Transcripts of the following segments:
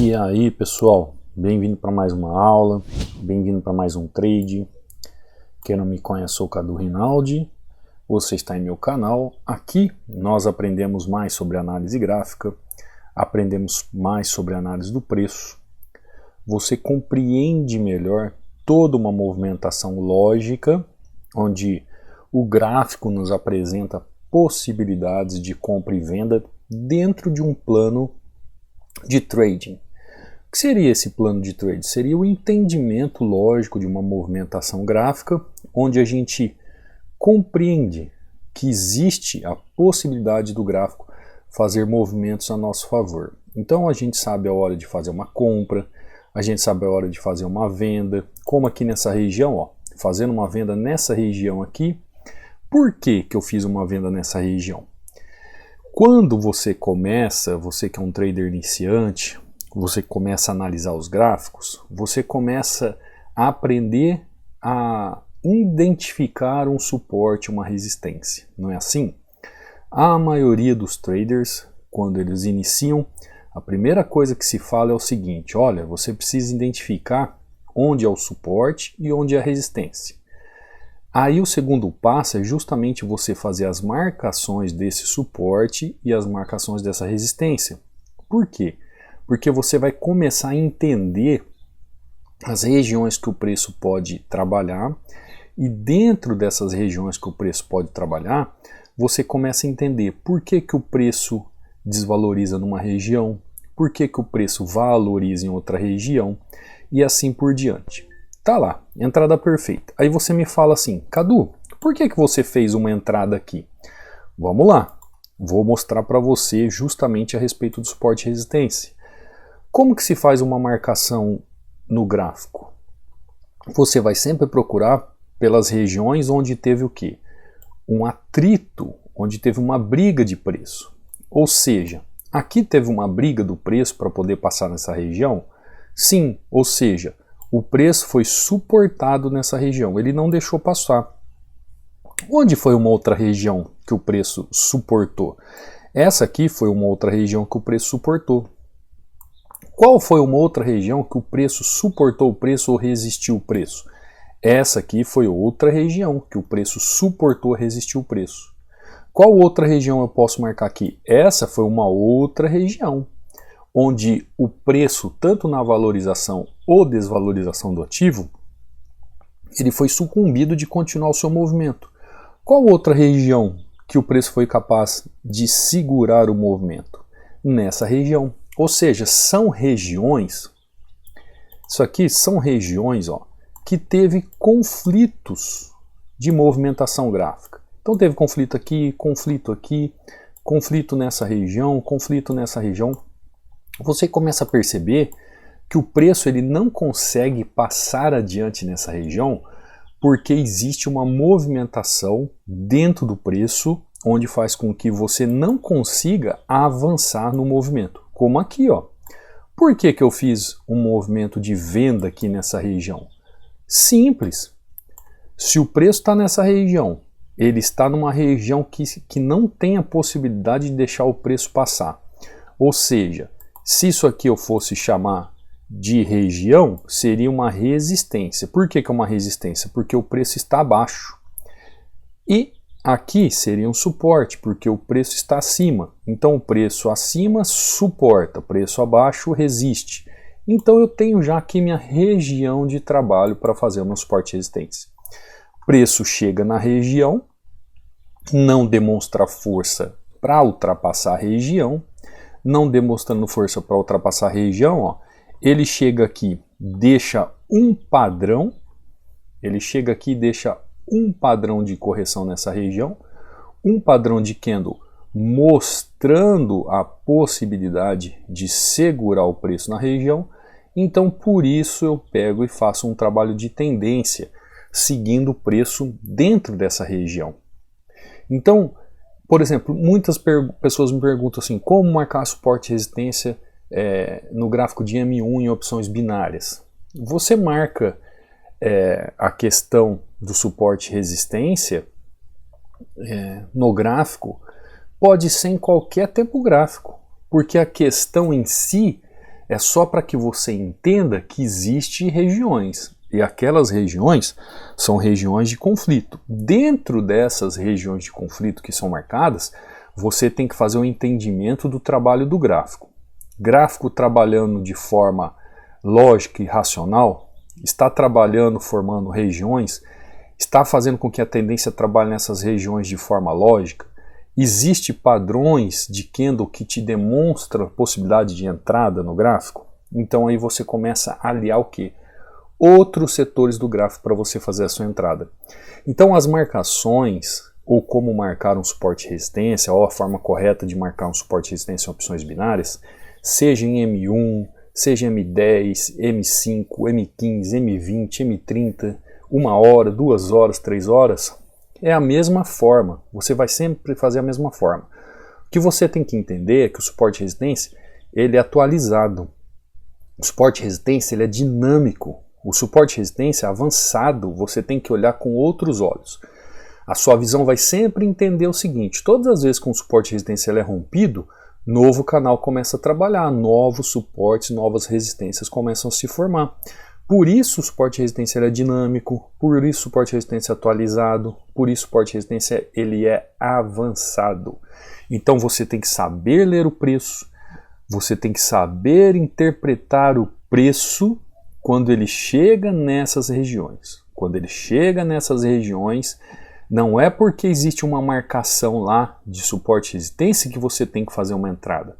E aí pessoal, bem-vindo para mais uma aula, bem-vindo para mais um trade. Quem não me conhece, sou o Cadu Rinaldi, você está em meu canal. Aqui nós aprendemos mais sobre análise gráfica, aprendemos mais sobre análise do preço. Você compreende melhor toda uma movimentação lógica, onde o gráfico nos apresenta possibilidades de compra e venda dentro de um plano de trading. O que seria esse plano de trade? Seria o entendimento lógico de uma movimentação gráfica, onde a gente compreende que existe a possibilidade do gráfico fazer movimentos a nosso favor. Então a gente sabe a hora de fazer uma compra, a gente sabe a hora de fazer uma venda, como aqui nessa região, ó, fazendo uma venda nessa região aqui. Por que eu fiz uma venda nessa região? Quando você começa, você que é um trader iniciante, você começa a analisar os gráficos, você começa a aprender a identificar um suporte, uma resistência, não é assim? A maioria dos traders, quando eles iniciam, a primeira coisa que se fala é o seguinte: olha, você precisa identificar onde é o suporte e onde é a resistência. Aí o segundo passo é justamente você fazer as marcações desse suporte e as marcações dessa resistência. Por quê? Porque você vai começar a entender as regiões que o preço pode trabalhar, e dentro dessas regiões que o preço pode trabalhar, você começa a entender por que o preço desvaloriza numa região, por que o preço valoriza em outra região e assim por diante. Tá lá, entrada perfeita. Aí você me fala assim: Cadu, por que você fez uma entrada aqui? Vamos lá, vou mostrar para você justamente a respeito do suporte e resistência. Como que se faz uma marcação no gráfico? Você vai sempre procurar pelas regiões onde teve o quê? Um atrito, onde teve uma briga de preço. Ou seja, aqui teve uma briga do preço para poder passar nessa região? Sim, ou seja, o preço foi suportado nessa região, ele não deixou passar. Onde foi uma outra região que o preço suportou? Essa aqui foi uma outra região que o preço suportou. Qual foi uma outra região que o preço suportou o preço ou resistiu o preço? Essa aqui foi outra região que o preço suportou, resistiu o preço. Qual outra região eu posso marcar aqui? Essa foi uma outra região, onde o preço, tanto na valorização ou desvalorização do ativo, ele foi sucumbido de continuar o seu movimento. Qual outra região que o preço foi capaz de segurar o movimento? Nessa região. Ou seja, são regiões, isso aqui são regiões, ó, que teve conflitos de movimentação gráfica. Então teve conflito aqui, conflito nessa região, conflito nessa região. Você começa a perceber que o preço ele não consegue passar adiante nessa região porque existe uma movimentação dentro do preço onde faz com que você não consiga avançar no movimento. Como aqui, ó. Por que eu fiz um movimento de venda aqui nessa região? Simples. Se o preço está nessa região, ele está numa região que não tem a possibilidade de deixar o preço passar. Ou seja, se isso aqui eu fosse chamar de região, seria uma resistência. Por que é uma resistência? Porque o preço está abaixo. E aqui seria um suporte, porque o preço está acima. Então o preço acima suporta, o preço abaixo resiste. Então eu tenho já aqui minha região de trabalho para fazer o meu suporte e resistência. O preço chega na região, não demonstra força para ultrapassar a região. Não demonstrando força para ultrapassar a região, ó, ele chega aqui, deixa um padrão, de correção nessa região, um padrão de candle mostrando a possibilidade de segurar o preço na região. Então por isso eu pego e faço um trabalho de tendência, seguindo o preço dentro dessa região. Então, por exemplo, muitas pessoas me perguntam assim: como marcar suporte e resistência no gráfico de M1 em opções binárias? Você marca a questão do suporte e resistência no gráfico, pode ser em qualquer tempo gráfico, porque a questão em si é só para que você entenda que existem regiões. E aquelas regiões são regiões de conflito. Dentro dessas regiões de conflito que são marcadas, você tem que fazer um entendimento do trabalho do gráfico. Gráfico trabalhando de forma lógica e racional, está trabalhando formando regiões, está fazendo com que a tendência trabalhe nessas regiões de forma lógica. Existem padrões de candle que te demonstram possibilidade de entrada no gráfico? Então aí você começa a aliar o quê? Outros setores do gráfico para você fazer a sua entrada. Então as marcações, ou como marcar um suporte e resistência, ou a forma correta de marcar um suporte e resistência em opções binárias, seja em M1, seja M10, M5, M15, M20, M30, 1 hora, 2 horas, 3 horas, é a mesma forma, você vai sempre fazer a mesma forma. O que você tem que entender é que o suporte e resistência ele é atualizado. O suporte e resistência ele é dinâmico. O suporte e resistência avançado, você tem que olhar com outros olhos. A sua visão vai sempre entender o seguinte: todas as vezes que um suporte e resistência ele é rompido, novo canal começa a trabalhar, novos suportes, novas resistências começam a se formar. Por isso o suporte e resistência ele é dinâmico, por isso o suporte e resistência é atualizado, por isso o suporte e resistência ele é avançado. Então você tem que saber ler o preço, você tem que saber interpretar o preço quando ele chega nessas regiões. Quando ele chega nessas regiões, não é porque existe uma marcação lá de suporte e resistência que você tem que fazer uma entrada.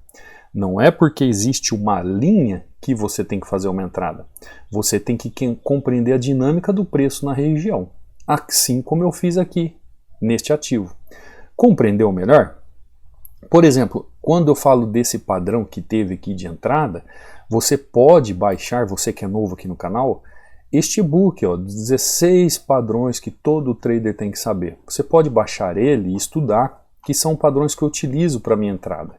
Não é porque existe uma linha que você tem que fazer uma entrada. Você tem que compreender a dinâmica do preço na região, assim como eu fiz aqui, neste ativo. Compreendeu melhor? Por exemplo, quando eu falo desse padrão que teve aqui de entrada, você pode baixar, você que é novo aqui no canal, este e-book, 16 padrões que todo trader tem que saber. Você pode baixar ele e estudar, que são padrões que eu utilizo para minha entrada.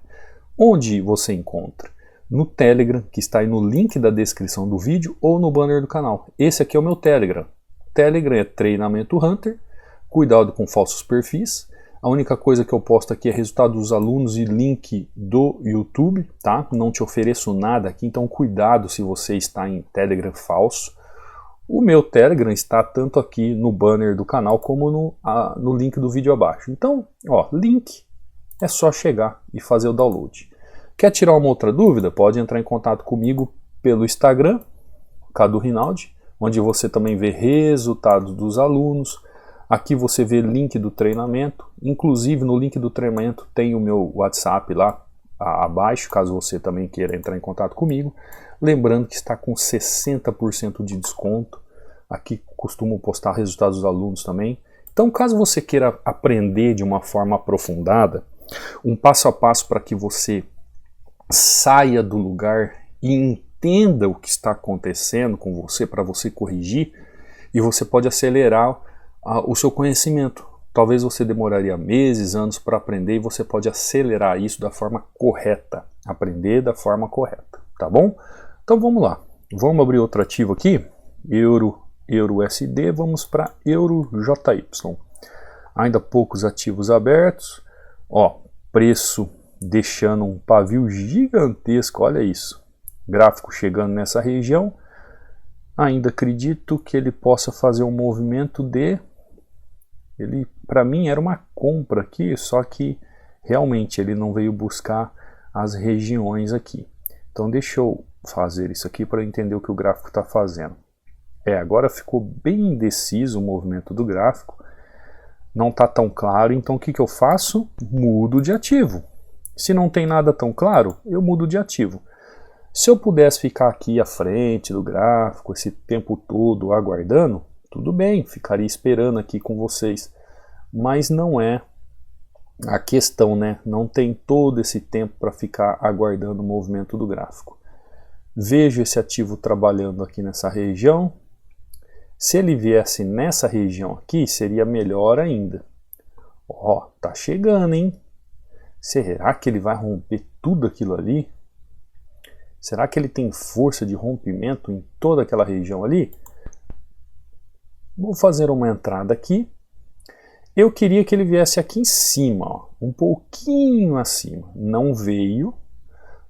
Onde você encontra? No Telegram, que está aí no link da descrição do vídeo ou no banner do canal. Esse aqui é o meu Telegram. Telegram é Treinamento Hunter, cuidado com falsos perfis. A única coisa que eu posto aqui é resultado dos alunos e link do YouTube, tá? Não te ofereço nada aqui, então cuidado se você está em Telegram falso. O meu Telegram está tanto aqui no banner do canal como no link do vídeo abaixo. Então, link é só chegar e fazer o download. Quer tirar uma outra dúvida? Pode entrar em contato comigo pelo Instagram, Cadu Rinaldi, onde você também vê resultados dos alunos. Aqui você vê link do treinamento, inclusive no link do treinamento tem o meu WhatsApp lá abaixo, caso você também queira entrar em contato comigo. Lembrando que está com 60% de desconto, aqui costumo postar resultados dos alunos também. Então caso você queira aprender de uma forma aprofundada, um passo a passo para que você saia do lugar e entenda o que está acontecendo com você, para você corrigir, e você pode acelerar o seu conhecimento. Talvez você demoraria meses, anos para aprender, e você pode acelerar isso da forma correta, aprender da forma correta, tá bom? Então vamos lá, vamos abrir outro ativo aqui, Euro USD, vamos para Euro JY. Ainda poucos ativos abertos, preço deixando um pavio gigantesco, olha isso, gráfico chegando nessa região. Ainda acredito que ele possa fazer um movimento ele para mim era uma compra aqui, só que realmente ele não veio buscar as regiões aqui. Então deixa eu fazer isso aqui para entender o que o gráfico está fazendo. Agora ficou bem indeciso o movimento do gráfico, não está tão claro, então o que eu faço? Mudo de ativo. Se não tem nada tão claro, eu mudo de ativo. Se eu pudesse ficar aqui à frente do gráfico esse tempo todo aguardando, tudo bem, ficaria esperando aqui com vocês. Mas não é a questão, né? Não tem todo esse tempo para ficar aguardando o movimento do gráfico. Vejo esse ativo trabalhando aqui nessa região. Se ele viesse nessa região aqui, seria melhor ainda. Tá chegando, hein? Será que ele vai romper tudo aquilo ali? Será que ele tem força de rompimento em toda aquela região ali? Vou fazer uma entrada aqui. Eu queria que ele viesse aqui em cima, um pouquinho acima. Não veio,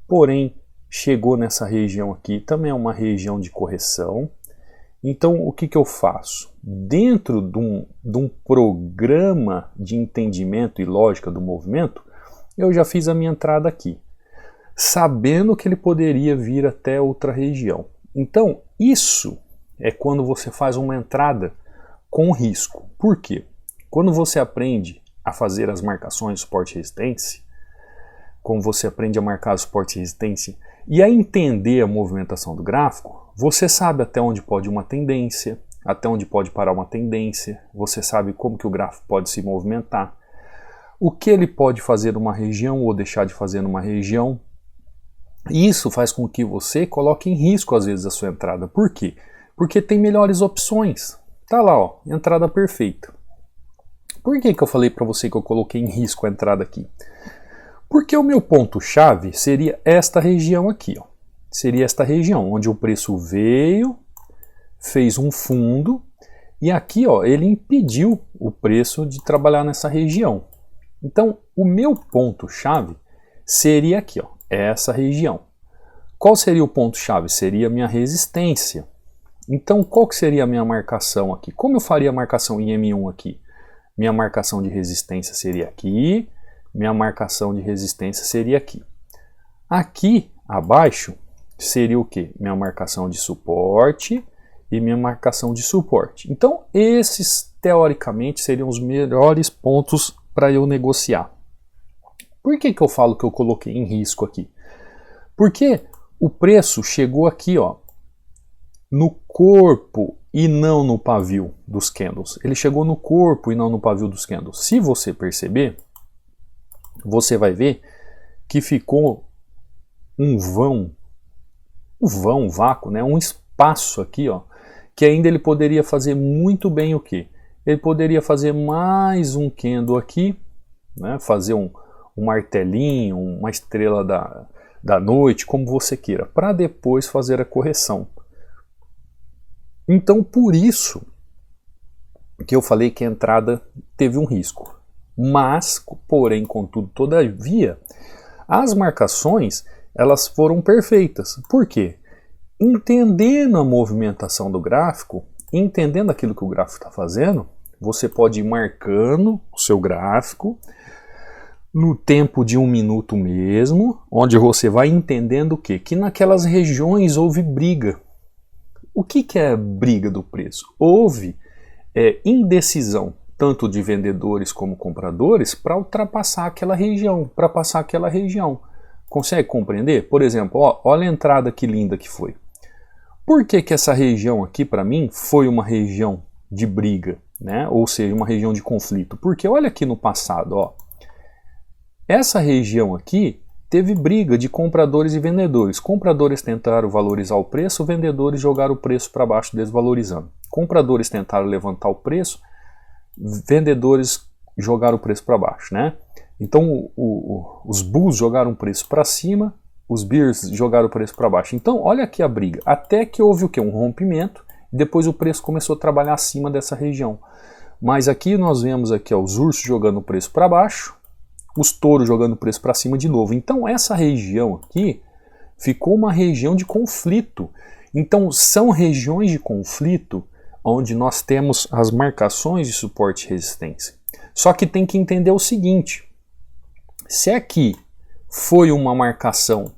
porém chegou nessa região aqui, também é uma região de correção. Então o que eu faço? Dentro de um programa de entendimento e lógica do movimento, eu já fiz a minha entrada aqui, sabendo que ele poderia vir até outra região. Então isso é quando você faz uma entrada com risco. Por quê? Quando você aprende a fazer as marcações suporte e resistência, quando você aprende a marcar suporte e resistência e a entender a movimentação do gráfico, você sabe até onde pode uma tendência, até onde pode parar uma tendência, você sabe como que o gráfico pode se movimentar, o que ele pode fazer numa região ou deixar de fazer numa região. Isso faz com que você coloque em risco às vezes a sua entrada. Por quê? Porque tem melhores opções. Tá lá, ó, entrada perfeita. Por que eu falei para você que eu coloquei em risco a entrada aqui? Porque o meu ponto-chave seria esta região aqui, ó. Seria esta região, onde o preço veio, fez um fundo, e aqui, ó, ele impediu o preço de trabalhar nessa região. Então, o meu ponto-chave seria aqui, ó, essa região. Qual seria o ponto-chave? Seria a minha resistência. Então, qual que seria a minha marcação aqui? Como eu faria a marcação em M1 aqui? Minha marcação de resistência seria aqui, minha marcação de resistência seria aqui. Aqui abaixo seria o que? Minha marcação de suporte e minha marcação de suporte. Então esses teoricamente seriam os melhores pontos para eu negociar. Por que eu falo que eu coloquei em risco aqui? Porque o preço chegou aqui, ó, no corpo e não no pavio dos candles. Ele chegou no corpo e não no pavio dos candles. Se você perceber, você vai ver que ficou um vácuo, né? Um espaço aqui, ó, que ainda ele poderia fazer muito bem o quê? Ele poderia fazer mais um candle aqui, né? Fazer um martelinho, uma estrela da noite, como você queira, para depois fazer a correção. Então, por isso que eu falei que a entrada teve um risco. Mas, porém, contudo, todavia, as marcações, elas foram perfeitas. Por quê? Entendendo a movimentação do gráfico, entendendo aquilo que o gráfico está fazendo, você pode ir marcando o seu gráfico no tempo de 1 minuto mesmo, onde você vai entendendo o quê? Que naquelas regiões houve briga. O que é briga do preço? Houve indecisão, tanto de vendedores como compradores, para ultrapassar aquela região, para passar aquela região. Consegue compreender? Por exemplo, ó, olha a entrada que linda que foi. Por que essa região aqui, para mim, foi uma região de briga, né? Ou seja, uma região de conflito? Porque olha aqui no passado, ó, essa região aqui teve briga de compradores e vendedores. Compradores tentaram valorizar o preço, vendedores jogaram o preço para baixo, desvalorizando. Compradores tentaram levantar o preço, vendedores jogaram o preço para baixo, né? Então os bulls jogaram o preço para cima, os bears jogaram o preço para baixo. Então olha aqui a briga, até que houve o que? Um rompimento, e depois o preço começou a trabalhar acima dessa região. Mas aqui nós vemos aqui, ó, os ursos jogando o preço para baixo, os touros jogando o preço para cima de novo. Então essa região aqui ficou uma região de conflito. Então são regiões de conflito onde nós temos as marcações de suporte e resistência. Só que tem que entender o seguinte: se aqui foi uma marcação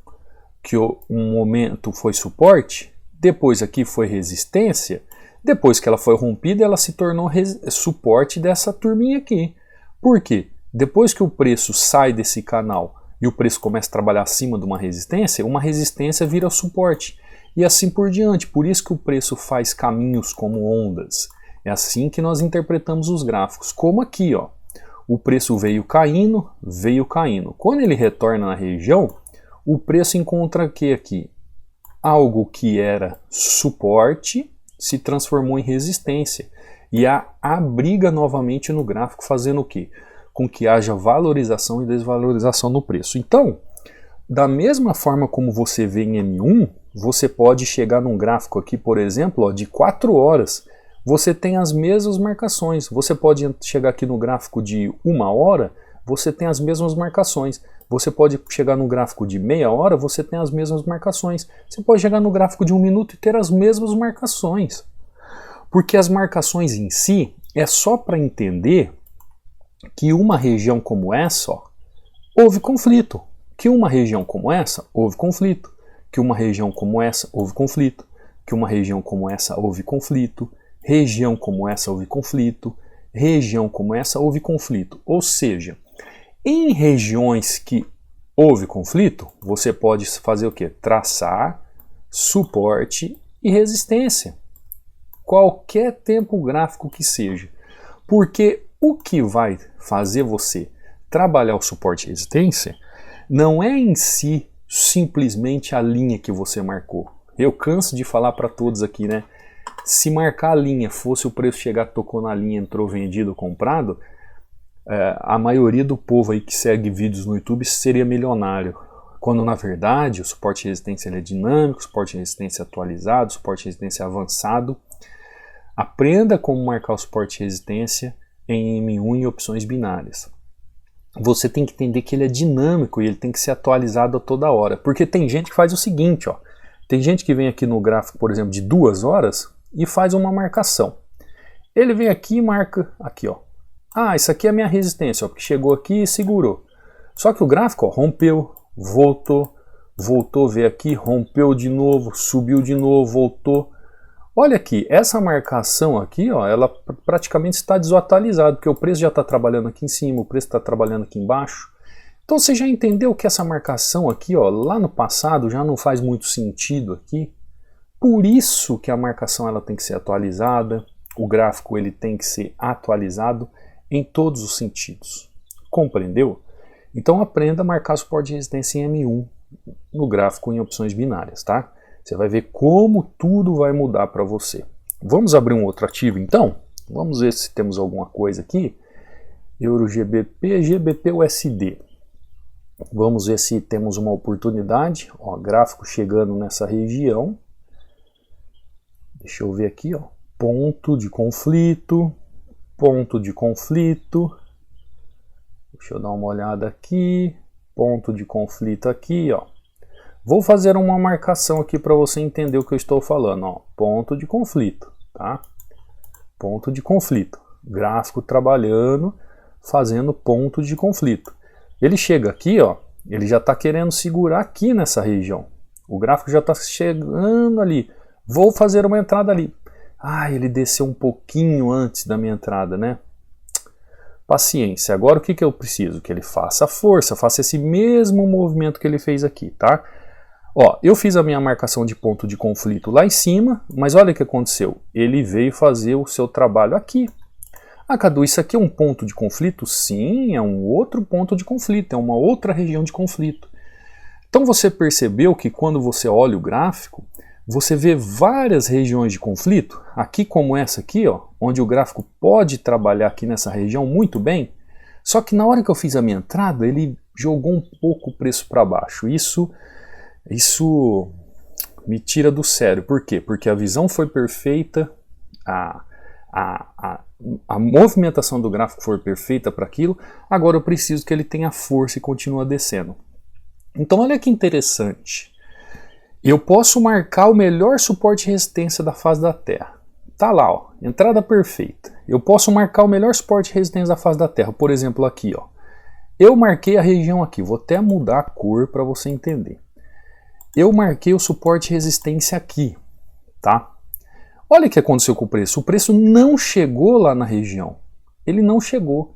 que um momento foi suporte, depois aqui foi resistência, depois que ela foi rompida, ela se tornou suporte dessa turminha aqui. Por quê? Depois que o preço sai desse canal e o preço começa a trabalhar acima de uma resistência vira suporte. E assim por diante. Por isso que o preço faz caminhos como ondas. É assim que nós interpretamos os gráficos. Como aqui, ó. O preço veio caindo. Quando ele retorna na região, o preço encontra o que aqui? Algo que era suporte se transformou em resistência. E há a briga novamente no gráfico, fazendo o quê? Com que haja valorização e desvalorização no preço. Então, da mesma forma como você vê em M1, você pode chegar num gráfico aqui, por exemplo, ó, de 4 horas, você tem as mesmas marcações. Você pode chegar aqui no gráfico de 1 hora, você tem as mesmas marcações. Você pode chegar no gráfico de meia hora, você tem as mesmas marcações. Você pode chegar no gráfico de 1 minuto e ter as mesmas marcações. Porque as marcações em si é só para entender que uma região como essa, ó, houve conflito. Que uma região como essa, houve conflito. Que uma região como essa, houve conflito. Que uma região como essa, houve conflito. Região como essa, houve conflito. Região como essa, houve conflito. Ou seja, em regiões que houve conflito, você pode fazer o quê? Traçar suporte e resistência. Qualquer tempo gráfico que seja. Porque o que vai fazer você trabalhar o suporte e resistência não é em si simplesmente a linha que você marcou. Eu canso de falar para todos aqui, né? Se marcar a linha, fosse o preço chegar, tocou na linha, entrou vendido, comprado, a maioria do povo aí que segue vídeos no YouTube seria milionário. Quando na verdade o suporte e resistência ele é dinâmico, suporte e resistência atualizado, suporte e resistência avançado. Aprenda como marcar o suporte e resistência em M1 e opções binárias. Você tem que entender que ele é dinâmico e ele tem que ser atualizado a toda hora. Porque tem gente que faz o seguinte, ó. Tem gente que vem aqui no gráfico, por exemplo, de 2 horas e faz uma marcação. Ele vem aqui e marca aqui, ó. Ah, isso aqui é a minha resistência, ó, porque chegou aqui e segurou. Só que o gráfico, ó, rompeu, voltou, veio aqui, rompeu de novo, subiu de novo, voltou. Olha aqui, essa marcação aqui, ó, ela praticamente está desatualizada, porque o preço já está trabalhando aqui em cima, o preço está trabalhando aqui embaixo. Então você já entendeu que essa marcação aqui, ó, lá no passado já não faz muito sentido aqui. Por isso que a marcação ela tem que ser atualizada, o gráfico ele tem que ser atualizado em todos os sentidos. Compreendeu? Então aprenda a marcar suporte e resistência em M1 no gráfico em opções binárias, tá? Você vai ver como tudo vai mudar para você. Vamos abrir um outro ativo então? Vamos ver se temos alguma coisa aqui. Euro GBP, GBP USD. Vamos ver se temos uma oportunidade. Ó, gráfico chegando nessa região. Deixa eu ver aqui, ó. Ponto de conflito. Ponto de conflito. Deixa eu dar uma olhada aqui. Ponto de conflito aqui, ó. Vou fazer uma marcação aqui para você entender o que eu estou falando, ó. Ponto de conflito, tá? Ponto de conflito. Gráfico trabalhando, fazendo ponto de conflito. Ele chega aqui, ó, ele já está querendo segurar aqui nessa região. O gráfico já está chegando ali. Vou fazer uma entrada ali. Ah, ele desceu um pouquinho antes da minha entrada, né? Paciência. Agora o que eu preciso? Que ele faça força, faça esse mesmo movimento que ele fez aqui, tá? Ó, eu fiz a minha marcação de ponto de conflito lá em cima, mas olha o que aconteceu. Ele veio fazer o seu trabalho aqui. Ah, Cadu, isso aqui é um ponto de conflito? Sim, é um outro ponto de conflito, é uma outra região de conflito. Então você percebeu que quando você olha o gráfico, você vê várias regiões de conflito, aqui como essa aqui, ó, onde o gráfico pode trabalhar aqui nessa região muito bem, só que na hora que eu fiz a minha entrada, ele jogou um pouco o preço para baixo. Isso me tira do sério. Por quê? Porque a visão foi perfeita, a movimentação do gráfico foi perfeita para aquilo, agora eu preciso que ele tenha força e continue descendo. Então olha que interessante. Eu posso marcar o melhor suporte e resistência da face da Terra. Tá lá, ó, entrada perfeita. Eu posso marcar o melhor suporte e resistência da face da Terra. Por exemplo, aqui, ó. Eu marquei a região aqui. Vou até mudar a cor para você entender. Eu marquei o suporte e resistência aqui, tá? Olha o que aconteceu com o preço. O preço não chegou lá na região. Ele não chegou.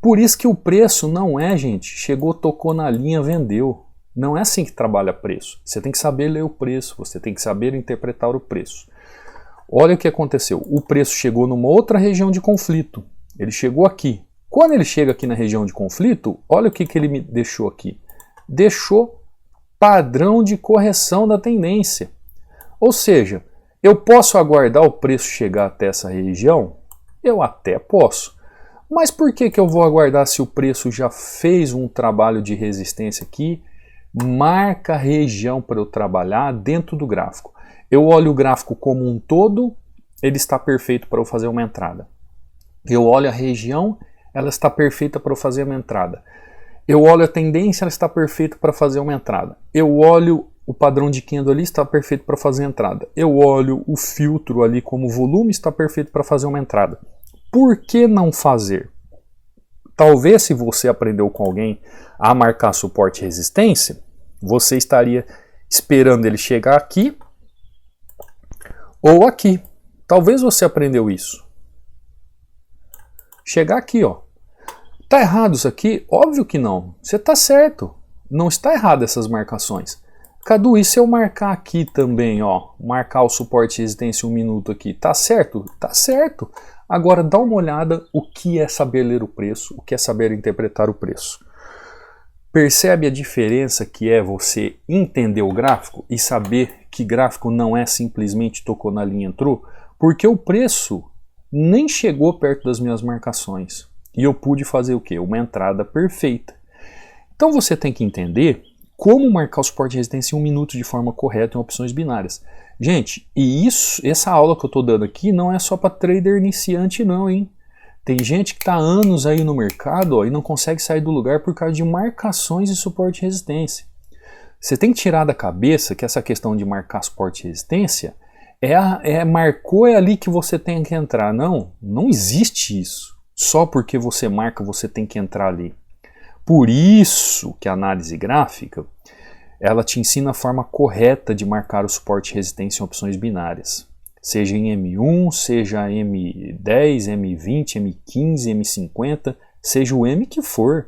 Por isso que o preço não é, gente, chegou, tocou na linha, vendeu. Não é assim que trabalha preço. Você tem que saber ler o preço, você tem que saber interpretar o preço. Olha o que aconteceu. O preço chegou numa outra região de conflito. Ele chegou aqui. Quando ele chega aqui na região de conflito, olha o que ele me deixou aqui. Deixou padrão de correção da tendência. Ou seja, eu posso aguardar o preço chegar até essa região? Eu até posso. Mas por que eu vou aguardar se o preço já fez um trabalho de resistência aqui? Marca a região para eu trabalhar dentro do gráfico. Eu olho o gráfico como um todo, ele está perfeito para eu fazer uma entrada. Eu olho a região, ela está perfeita para eu fazer uma entrada. Eu olho a tendência, ela está perfeita para fazer uma entrada. Eu olho o padrão de candle ali, está perfeito para fazer entrada. Eu olho o filtro ali como volume, está perfeito para fazer uma entrada. Por que não fazer? Talvez se você aprendeu com alguém a marcar suporte e resistência, você estaria esperando ele chegar aqui ou aqui. Talvez você aprendeu isso. Chegar aqui, ó. Tá errado isso aqui? Óbvio que não. Você tá certo. Não está errado essas marcações. Cadu, e se eu marcar aqui também, ó, marcar o suporte e resistência 1 minuto aqui, tá certo? Tá certo. Agora dá uma olhada o que é saber ler o preço, o que é saber interpretar o preço. Percebe a diferença que é você entender o gráfico e saber que gráfico não é simplesmente tocou na linha, entrou? Porque o preço nem chegou perto das minhas marcações. E eu pude fazer o quê? Uma entrada perfeita. Então você tem que entender como marcar o suporte e resistência em 1 minuto de forma correta em opções binárias. Gente, e essa aula que eu estou dando aqui não é só para trader iniciante não, hein? Tem gente que está há anos aí no mercado, ó, e não consegue sair do lugar por causa de marcações de suporte e resistência. Você tem que tirar da cabeça que essa questão de marcar suporte e resistência marcou é ali que você tem que entrar. Não, não existe isso. Só porque você marca, você tem que entrar ali. Por isso que a análise gráfica, ela te ensina a forma correta de marcar o suporte e resistência em opções binárias. Seja em M1, seja M10, M20, M15, M50, seja o M que for.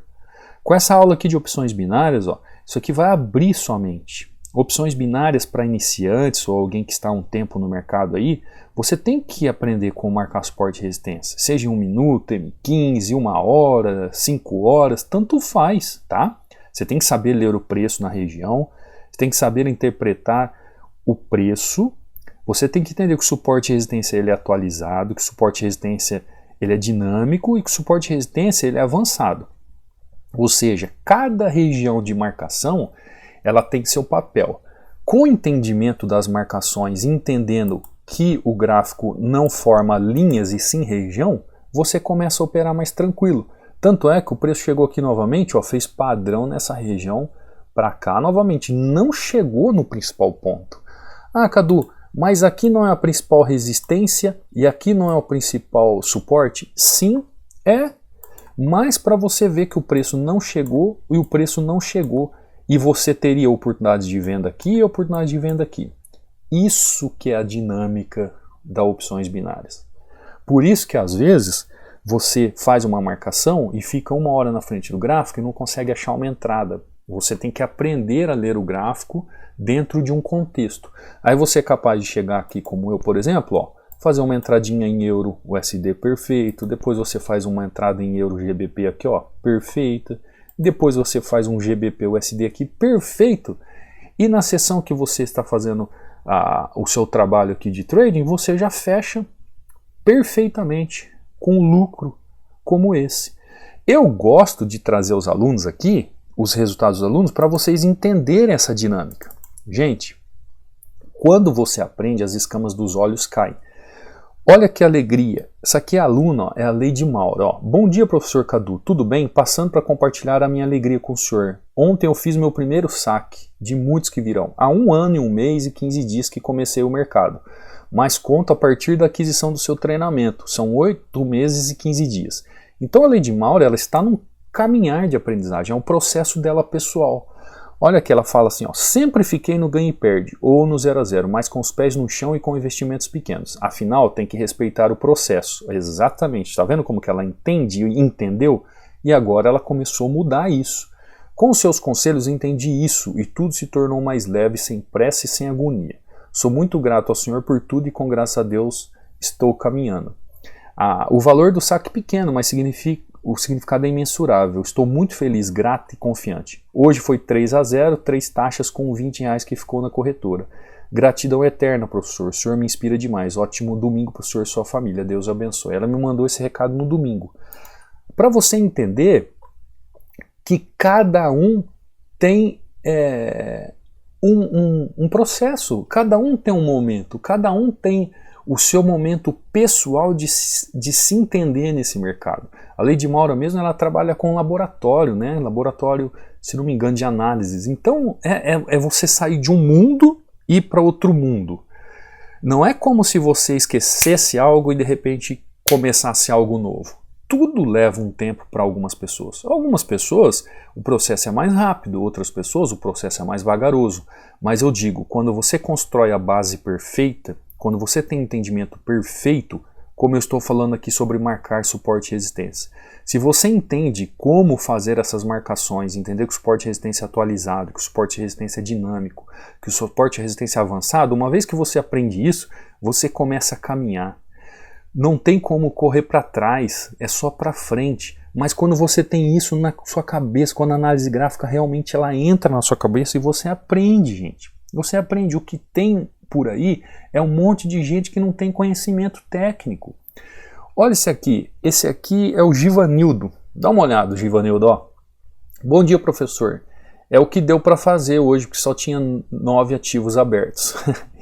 Com essa aula aqui de opções binárias, ó, isso aqui vai abrir sua mente. Opções binárias para iniciantes ou alguém que está há um tempo no mercado aí, você tem que aprender como marcar suporte e resistência. Seja em 1 minuto, M15, 1 hora, 5 horas, tanto faz, tá? Você tem que saber ler o preço na região, você tem que saber interpretar o preço, você tem que entender que o suporte e resistência ele é atualizado, que o suporte e resistência ele é dinâmico e que o suporte e resistência ele é avançado. Ou seja, cada região de marcação ela tem seu papel. Com o entendimento das marcações, entendendo que o gráfico não forma linhas e sim região, você começa a operar mais tranquilo. Tanto é que o preço chegou aqui novamente, ó, fez padrão nessa região para cá novamente, não chegou no principal ponto. Ah, Cadu, mas aqui não é a principal resistência e aqui não é o principal suporte? Sim, é. Mas para você ver que o preço não chegou e o preço não chegou e você teria oportunidade de venda aqui e oportunidade de venda aqui. Isso que é a dinâmica das opções binárias. Por isso que às vezes você faz uma marcação e fica 1 hora na frente do gráfico e não consegue achar uma entrada. Você tem que aprender a ler o gráfico dentro de um contexto. Aí você é capaz de chegar aqui como eu, por exemplo, ó, fazer uma entradinha em euro USD perfeito, depois você faz uma entrada em euro GBP aqui, ó, perfeita. Depois você faz um GBP USD aqui perfeito e na sessão que você está fazendo o seu trabalho aqui de trading, você já fecha perfeitamente com um lucro como esse. Eu gosto de trazer os alunos aqui, os resultados dos alunos, para vocês entenderem essa dinâmica. Gente, quando você aprende, as escamas dos olhos caem. Olha que alegria, essa aqui é a aluna, ó, é a Lady Maura. Ó. Bom dia, professor Cadu, tudo bem? Passando para compartilhar a minha alegria com o senhor. Ontem eu fiz meu primeiro saque, de muitos que virão. Há 1 ano e 1 mês e 15 dias que comecei o mercado. Mas conto a partir da aquisição do seu treinamento. São 8 meses e 15 dias. Então a Lady Maura, ela está num caminhar de aprendizagem, é um processo dela pessoal. Olha que ela fala assim, ó, sempre fiquei no ganha e perde, ou no 0 a 0, mas com os pés no chão e com investimentos pequenos. Afinal, tem que respeitar o processo. Exatamente, está vendo como que ela entendeu? E agora ela começou a mudar isso. Com os seus conselhos entendi isso, e tudo se tornou mais leve, sem pressa e sem agonia. Sou muito grato ao Senhor por tudo e com graças a Deus estou caminhando. O valor do saque é pequeno, mas o significado é imensurável. Estou muito feliz, grato e confiante. Hoje foi 3 a 0, 3 taxas com R$20 que ficou na corretora. Gratidão eterna, professor. O senhor me inspira demais. Ótimo domingo para o senhor e sua família. Deus abençoe. Ela me mandou esse recado no domingo. Para você entender que cada um tem um processo, cada um tem um momento, cada um tem o seu momento pessoal de se entender nesse mercado. A Lady Maura mesmo, ela trabalha com laboratório, né? Laboratório, se não me engano, de análises. Então é você sair de um mundo e ir para outro mundo. Não é como se você esquecesse algo e de repente começasse algo novo. Tudo leva um tempo para algumas pessoas. Algumas pessoas o processo é mais rápido, outras pessoas o processo é mais vagaroso. Mas eu digo, quando você constrói a base perfeita, quando você tem entendimento perfeito, como eu estou falando aqui sobre marcar suporte e resistência. Se você entende como fazer essas marcações, entender que o suporte e resistência é atualizado, que o suporte e resistência é dinâmico, que o suporte e resistência é avançado, uma vez que você aprende isso, você começa a caminhar. Não tem como correr para trás, é só para frente. Mas quando você tem isso na sua cabeça, quando a análise gráfica realmente ela entra na sua cabeça e você aprende, gente. Você aprende. O que tem por aí é um monte de gente que não tem conhecimento técnico. Olha esse aqui é o Givanildo. Dá uma olhada, Givanildo, ó. Bom dia, professor. É o que deu para fazer hoje, porque só tinha 9 ativos abertos.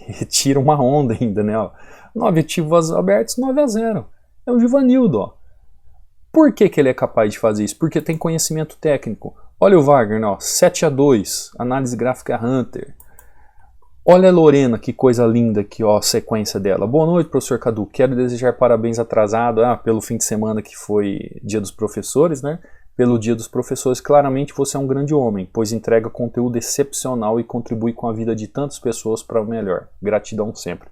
E tira uma onda ainda, né? Ó. 9 ativos abertos, 9-0. É o Givanildo, ó. Por que ele é capaz de fazer isso? Porque tem conhecimento técnico. Olha o Wagner, ó, 7-2, análise gráfica Hunter. Olha a Lorena, que coisa linda aqui, ó, a sequência dela. Boa noite, professor Cadu. Quero desejar parabéns atrasado, pelo fim de semana que foi Dia dos Professores, né? Pelo Dia dos Professores, claramente você é um grande homem, pois entrega conteúdo excepcional e contribui com a vida de tantas pessoas para o melhor. Gratidão sempre.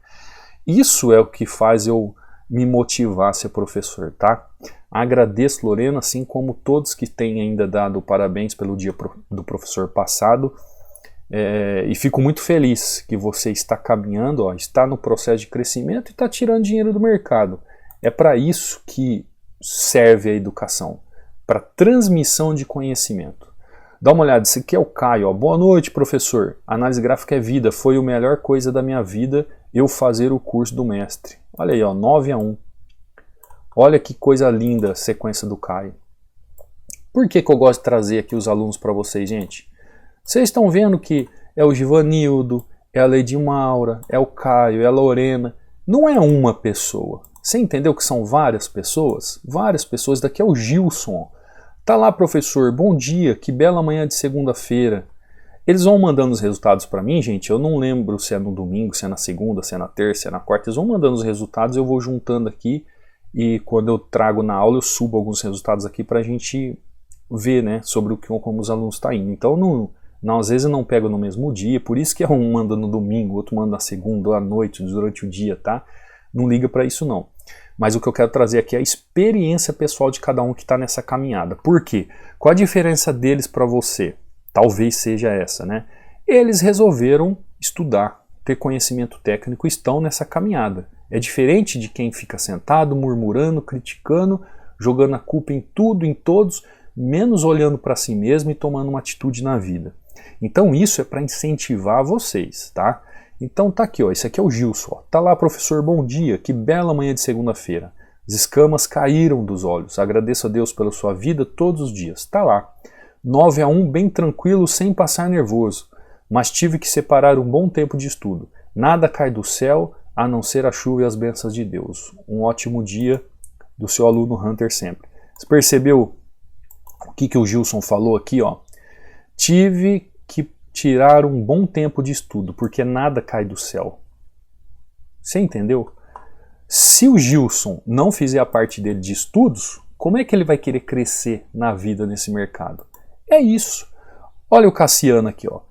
Isso é o que faz eu me motivar a ser professor, tá? Agradeço, Lorena, assim como todos que têm ainda dado parabéns pelo dia do professor passado. E fico muito feliz que você está caminhando, ó, está no processo de crescimento e está tirando dinheiro do mercado. É para isso que serve a educação, para transmissão de conhecimento. Dá uma olhada, esse aqui é o Caio. Ó. Boa noite, professor. Análise gráfica é vida. Foi a melhor coisa da minha vida eu fazer o curso do mestre. Olha aí, ó, 9-1. Olha que coisa linda a sequência do Caio. Por que eu gosto de trazer aqui os alunos para vocês, gente? Vocês estão vendo que é o Givanildo, é a Lady Maura, é o Caio, é a Lorena. Não é uma pessoa. Você entendeu que são várias pessoas? Várias pessoas. Daqui é o Gilson. Tá lá, professor, bom dia, que bela manhã de segunda-feira. Eles vão mandando os resultados para mim, gente. Eu não lembro se é no domingo, se é na segunda, se é na terça, se é na quarta. Eles vão mandando os resultados, eu vou juntando aqui. E quando eu trago na aula, eu subo alguns resultados aqui para a gente ver, né, sobre como os alunos estão indo. Então, às vezes eu não pego no mesmo dia, por isso que um manda no domingo, outro manda na segunda, ou à noite, durante o dia, tá? Não liga para isso não. Mas o que eu quero trazer aqui é a experiência pessoal de cada um que está nessa caminhada. Por quê? Qual a diferença deles para você? Talvez seja essa, né? Eles resolveram estudar, ter conhecimento técnico e estão nessa caminhada. É diferente de quem fica sentado, murmurando, criticando, jogando a culpa em tudo, em todos, menos olhando para si mesmo e tomando uma atitude na vida. Então isso é para incentivar vocês, tá? Então tá aqui, ó, esse aqui é o Gilson. Ó. Tá lá, professor, bom dia, que bela manhã de segunda-feira. As escamas caíram dos olhos. Agradeço a Deus pela sua vida todos os dias. Tá lá. 9-1, bem tranquilo, sem passar nervoso. Mas tive que separar um bom tempo de estudo. Nada cai do céu, a não ser a chuva e as bênçãos de Deus. Um ótimo dia do seu aluno Hunter sempre. Você percebeu o que o Gilson falou aqui, ó? Tive que tirar um bom tempo de estudo, porque nada cai do céu. Você entendeu? Se o Gilson não fizer a parte dele de estudos, como é que ele vai querer crescer na vida nesse mercado? É isso. Olha o Cassiano aqui, ó.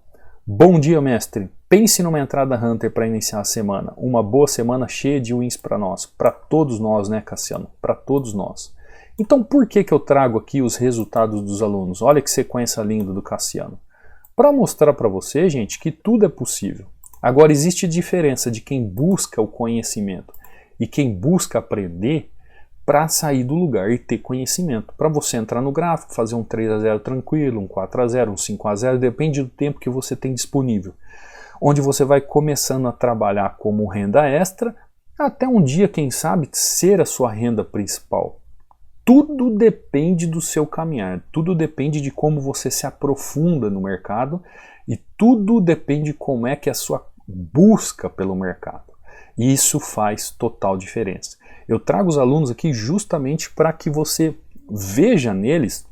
Bom dia, mestre. Pense numa entrada Hunter para iniciar a semana. Uma boa semana cheia de wins para nós. Para todos nós, né, Cassiano? Para todos nós. Então, por que eu trago aqui os resultados dos alunos? Olha que sequência linda do Cassiano. Para mostrar para você, gente, que tudo é possível. Agora, existe diferença de quem busca o conhecimento e quem busca aprender para sair do lugar e ter conhecimento. Para você entrar no gráfico, fazer um 3-0 tranquilo, um 4-0, um 5-0, depende do tempo que você tem disponível. Onde você vai começando a trabalhar como renda extra, até um dia, quem sabe, ser a sua renda principal. Tudo depende do seu caminhar, tudo depende de como você se aprofunda no mercado E tudo depende de como é que é a sua busca pelo mercado. E isso faz total diferença. Eu trago os alunos aqui justamente para que você veja neles,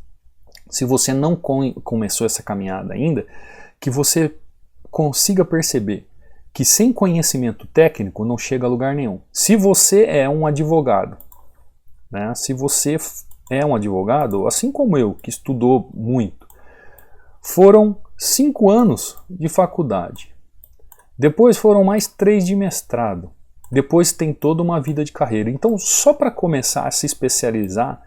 se você não começou essa caminhada ainda, que você consiga perceber que sem conhecimento técnico não chega a lugar nenhum. Se você é um advogado, né? Se você é um advogado, assim como eu, que estudou muito, foram 5 anos de faculdade, depois foram mais 3 de mestrado, depois tem toda uma vida de carreira. Então, só para começar a se especializar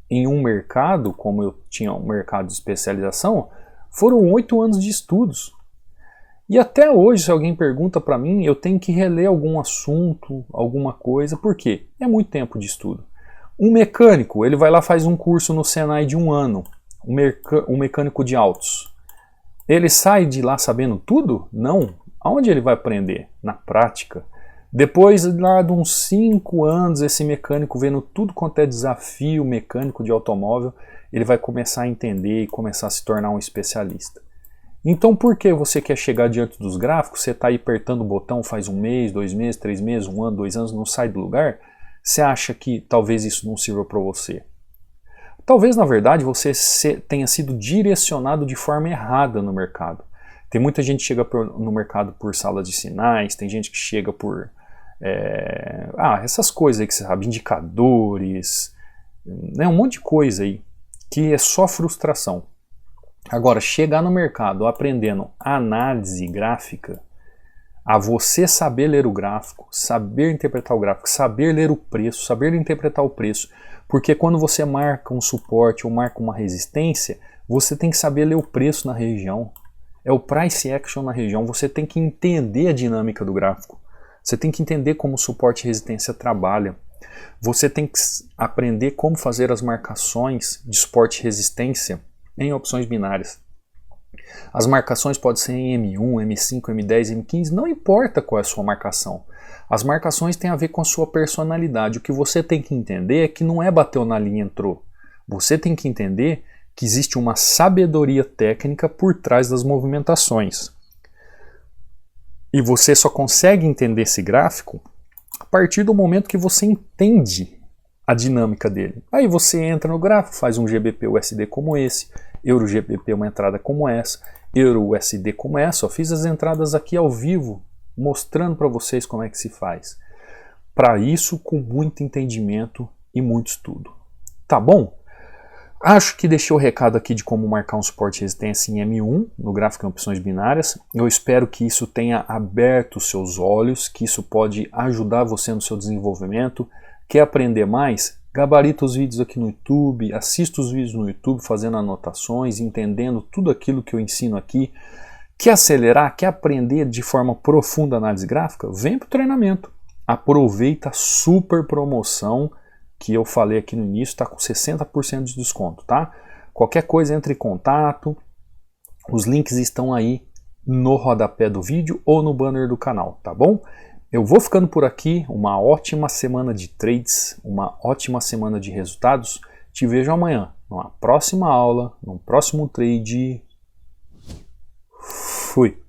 em um mercado, como eu tinha um mercado de especialização, foram 8 anos de estudos. E até hoje, se alguém pergunta para mim, eu tenho que reler algum assunto, alguma coisa, por quê? É muito tempo de estudo. Um mecânico, ele vai lá, faz um curso no Senai de 1 ano, um mecânico de autos. Ele sai de lá sabendo tudo? Não. Aonde ele vai aprender? Na prática. Depois lá de uns 5 anos, esse mecânico vendo tudo quanto é desafio mecânico de automóvel, ele vai começar a entender e começar a se tornar um especialista. Então por que você quer chegar diante dos gráficos, você está aí apertando o botão faz 1 mês, 2 meses, 3 meses, 1 ano, 2 anos, não sai do lugar? Você acha que talvez isso não sirva para você? Talvez na verdade você tenha sido direcionado de forma errada no mercado. Tem muita gente que chega no mercado por salas de sinais, tem gente que chega por essas coisas aí que você sabe, indicadores, né, um monte de coisa aí, que é só frustração. Agora, chegar no mercado aprendendo análise gráfica, a você saber ler o gráfico, saber interpretar o gráfico, saber ler o preço, saber interpretar o preço, porque quando você marca um suporte ou marca uma resistência, você tem que saber ler o preço na região. É o price action na região, você tem que entender a dinâmica do gráfico. Você tem que entender como o suporte e resistência trabalha. Você tem que aprender como fazer as marcações de suporte e resistência em opções binárias. As marcações podem ser em M1, M5, M10, M15, não importa qual é a sua marcação. As marcações têm a ver com a sua personalidade. O que você tem que entender é que não é bateu na linha e entrou. Você tem que entender que existe uma sabedoria técnica por trás das movimentações. E você só consegue entender esse gráfico a partir do momento que você entende a dinâmica dele. Aí você entra no gráfico, faz um GBP USD como esse, Euro GBP uma entrada como essa, Euro USD como essa. Eu fiz as entradas aqui ao vivo, mostrando para vocês como é que se faz. Para isso, com muito entendimento e muito estudo. Tá bom? Acho que deixei o recado aqui de como marcar um suporte e resistência em M1, no gráfico em opções binárias. Eu espero que isso tenha aberto os seus olhos, que isso pode ajudar você no seu desenvolvimento. Quer aprender mais? Gabarita os vídeos aqui no YouTube, assista os vídeos no YouTube fazendo anotações, entendendo tudo aquilo que eu ensino aqui. Quer acelerar? Quer aprender de forma profunda a análise gráfica? Vem para o treinamento. Aproveita a super promoção que eu falei aqui no início, está com 60% de desconto, tá? Qualquer coisa, entre em contato. Os links estão aí no rodapé do vídeo ou no banner do canal, tá bom? Eu vou ficando por aqui. Uma ótima semana de trades, uma ótima semana de resultados. Te vejo amanhã, numa próxima aula, num próximo trade. Fui!